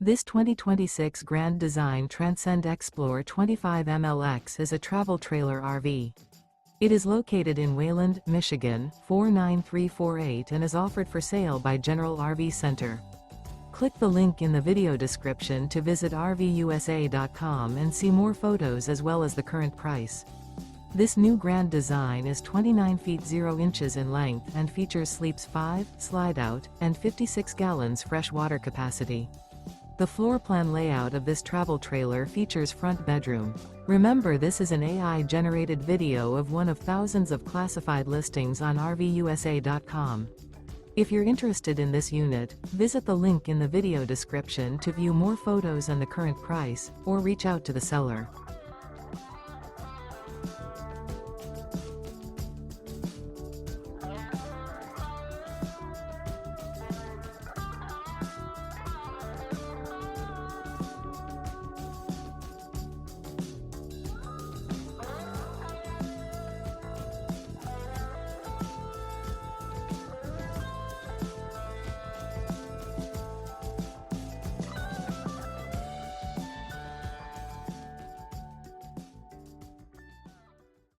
This 2026 Grand Design Transcend Xplor 25MLX is a travel trailer RV. It is located in Wayland, Michigan, 49348 and is offered for sale by General RV Center. Click the link in the video description to visit RVUSA.com and see more photos as well as the current price. This new Grand Design is 29 feet 0 inches in length and features sleeps 5, Slideout, and 56 gallons fresh water capacity. The floor plan layout of this travel trailer features front bedroom. Remember, this is an AI-generated video of one of thousands of classified listings on RVUSA.com. If you're interested in this unit, visit the link in the video description to view more photos and the current price, or reach out to the seller.